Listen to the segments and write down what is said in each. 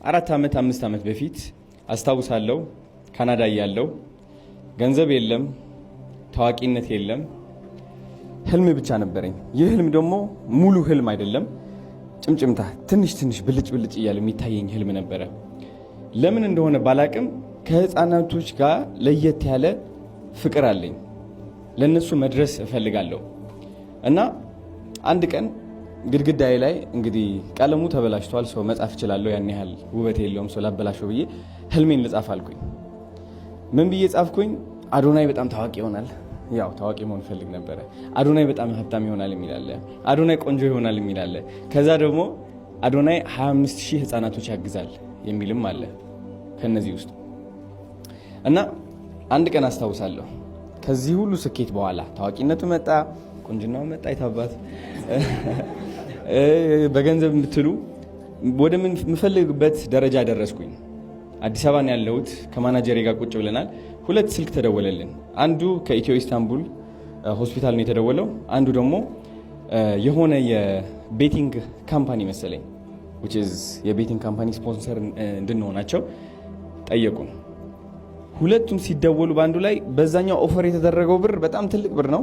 4 ዓመት 5 ዓመት በፊት አስታውሳለሁ ካናዳ ያለው ገንዘብ የለም ታዋቂነት የለም ህልም ብቻ ነበረኝ። ይህ ህልም ደግሞ ሙሉ ህልም አይደለም፣ ጭምጭምታ ትንሽ ትንሽ ብልጭ ብልጭ እያለ የሚታየኝ ህልም ነበረ። ለምን እንደሆነ ባላቅም ከህፃናቶች ጋር ለየት ያለ ፍቅር አለኝ። ለነሱ መድረስ እፈልጋለሁ እና አንድ ቀን ግድግዳዬ ላይ እንግዲህ ቀለሙ ተበላሽቷል፣ ሰው መጻፍ እችላለሁ፣ ያን ያህል ውበት የለውም፣ ሰው ላበላሸው ብዬ ህልሜን ልጻፍ አልኩኝ። ምን ብዬ ጻፍኩኝ? አዶናይ በጣም ታዋቂ ይሆናል። ያው ታዋቂ መሆን ፈልግ ነበረ። አዶናይ በጣም ሀብታም ይሆናል የሚል አለ። አዶናይ ቆንጆ ይሆናል የሚል አለ። ከዛ ደግሞ አዶናይ 25000 ህፃናቶች ያግዛል የሚልም አለ ከነዚህ ውስጥ እና አንድ ቀን አስታውሳለሁ ከዚህ ሁሉ ስኬት በኋላ ታዋቂነቱ መጣ፣ ቁንጅናው መጣ፣ የታባት በገንዘብ የምትሉ ወደ ምፈልግበት ደረጃ ደረስኩኝ። አዲስ አበባ ነው ያለሁት። ከማናጀሬ ጋር ቁጭ ብለናል። 2 ስልክ ተደወለልን። አንዱ ከኢትዮ ኢስታንቡል ሆስፒታል ነው የተደወለው። አንዱ ደግሞ የሆነ የቤቲንግ ካምፓኒ መሰለኝ which is የቤቲንግ ካምፓኒ ስፖንሰር እንድንሆናቸው ጠየቁን። ሁለቱም ሲደወሉ ባንዱ ላይ በዛኛው ኦፈር የተደረገው ብር በጣም ትልቅ ብር ነው።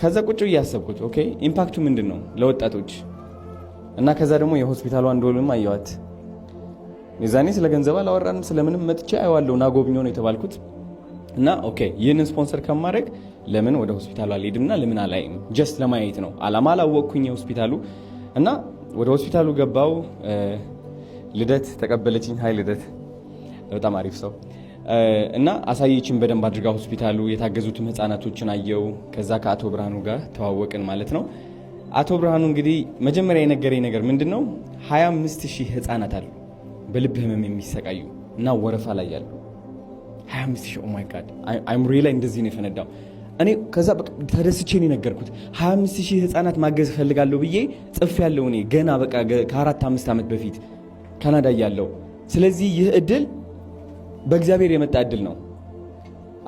ከዛ ቁጭ እያሰብኩት ኦኬ ኢምፓክቱ ምንድን ነው ለወጣቶች እና ከዛ ደግሞ የሆስፒታሉ አንዶልም አየዋት። የዛኔ ስለ ገንዘብ አላወራንም፣ ስለምንም መጥቼ አየዋለሁ እና ጎብኘው ነው የተባልኩት እና ኦኬ ይህንን ስፖንሰር ከማድረግ ለምን ወደ ሆስፒታሉ አልሄድምና ለምን አላይም? ጀስት ለማየት ነው አላማ። አላወቅኩኝ የሆስፒታሉ እና ወደ ሆስፒታሉ ገባው። ልደት ተቀበለችኝ። ሀይ ልደት በጣም አሪፍ ሰው እና አሳየችን በደንብ አድርጋ ሆስፒታሉ። የታገዙትም ህፃናቶችን አየው። ከዛ ከአቶ ብርሃኑ ጋር ተዋወቅን ማለት ነው። አቶ ብርሃኑ እንግዲህ መጀመሪያ የነገረኝ ነገር ምንድነው 25000 ህፃናት አሉ በልብ ህመም የሚሰቃዩ እና ወረፋ ላይ ያሉ 25000። ኦ ማይ ጋድ አይምሮ ላይ እንደዚህ ነው የፈነዳው። እኔ ከዛ በቃ ተደስቼ ነው የነገርኩት 25000 ህፃናት ማገዝ ፈልጋለሁ ብዬ ጽፍ ያለው እኔ ገና በቃ ከ4-5 ዓመት በፊት ካናዳ ያለው። ስለዚህ ይህ እድል በእግዚአብሔር የመጣ እድል ነው።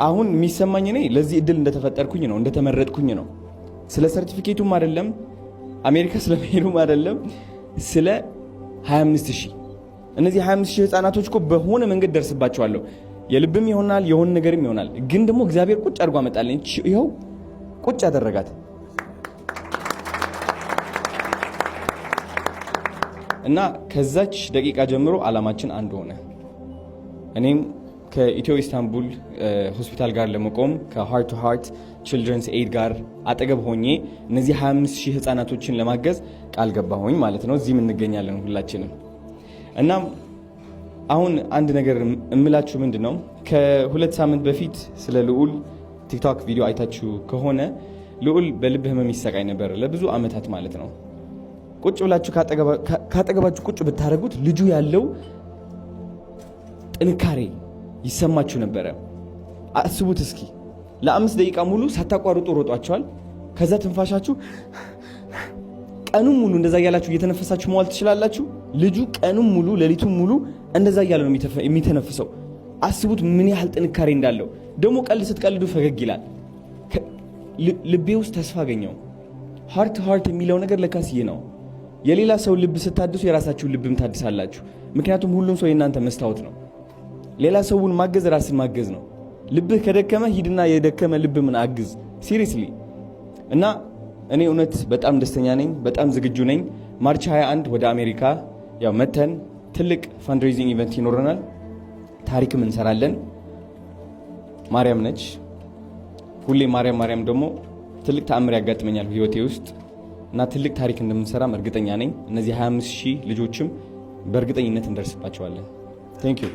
አሁን የሚሰማኝ እኔ ለዚህ እድል እንደተፈጠርኩኝ ነው፣ እንደተመረጥኩኝ ነው። ስለ ሰርቲፊኬቱም አይደለም፣ አሜሪካ ስለመሄዱም አይደለም፣ ስለ 25000 እነዚህ 25000 ህፃናቶች እኮ በሆነ መንገድ ደርስባቸዋለሁ። የልብም ይሆናል የሆነ ነገርም ይሆናል። ግን ደግሞ እግዚአብሔር ቁጭ አድርጎ አመጣልኝ። ይኸው ቁጭ አደረጋት እና ከዛች ደቂቃ ጀምሮ አላማችን አንድ ሆነ። እኔም ከኢትዮ ኢስታንቡል ሆስፒታል ጋር ለመቆም ከሃርት ቱ ሃርት ቺልድረንስ ኤድ ጋር አጠገብ ሆኜ እነዚህ 25000 ህፃናቶችን ለማገዝ ቃል ገባሁኝ ማለት ነው። እዚህም እንገኛለን ሁላችንም። እናም አሁን አንድ ነገር እምላችሁ ምንድነው ከ2 ሳምንት በፊት ስለ ልዑል ቲክቶክ ቪዲዮ አይታችሁ ከሆነ ልዑል በልብ ህመም ይሰቃይ ነበር ለብዙ አመታት ማለት ነው። ቁጭ ብላችሁ ካጠገባችሁ ቁጭ ብታረጉት ልጁ ያለው ጥንካሬ ይሰማችሁ ነበረ። አስቡት እስኪ ለ5 ደቂቃ ሙሉ ሳታቋርጡ ሮጧቸዋል። ከዛ ትንፋሻችሁ ቀኑን ሙሉ እንደዛ እያላችሁ እየተነፈሳችሁ መዋል ትችላላችሁ። ልጁ ቀኑን ሙሉ ሌሊቱን ሙሉ እንደዛ እያለ ነው የሚተነፍሰው። አስቡት ምን ያህል ጥንካሬ እንዳለው። ደግሞ ቀልድ ስትቀልዱ ፈገግ ይላል። ልቤ ውስጥ ተስፋ አገኘው። ሃርት ሃርት የሚለው ነገር ለካስ ይሄ ነው። የሌላ ሰው ልብ ስታድሱ የራሳችሁን ልብም ታድሳላችሁ። ምክንያቱም ሁሉም ሰው የእናንተ መስታወት ነው። ሌላ ሰውን ማገዝ ራስን ማገዝ ነው። ልብህ ከደከመ ሂድና የደከመ ልብ ምን አግዝ ሲሪየስሊ። እና እኔ እውነት በጣም ደስተኛ ነኝ፣ በጣም ዝግጁ ነኝ። ማርች 21 ወደ አሜሪካ ያው መተን ትልቅ ፈንድሬዚንግ ኢቨንት ይኖረናል። ታሪክም እንሰራለን። ማርያም ነች ሁሌ ማርያም ደግሞ ትልቅ ተአምር ያጋጥመኛል ህይወቴ ውስጥ እና ትልቅ ታሪክ እንደምንሰራም እርግጠኛ ነኝ። እነዚህ 25000 ልጆችም በእርግጠኝነት እንደርስባቸዋለን። ቴንክ ዩ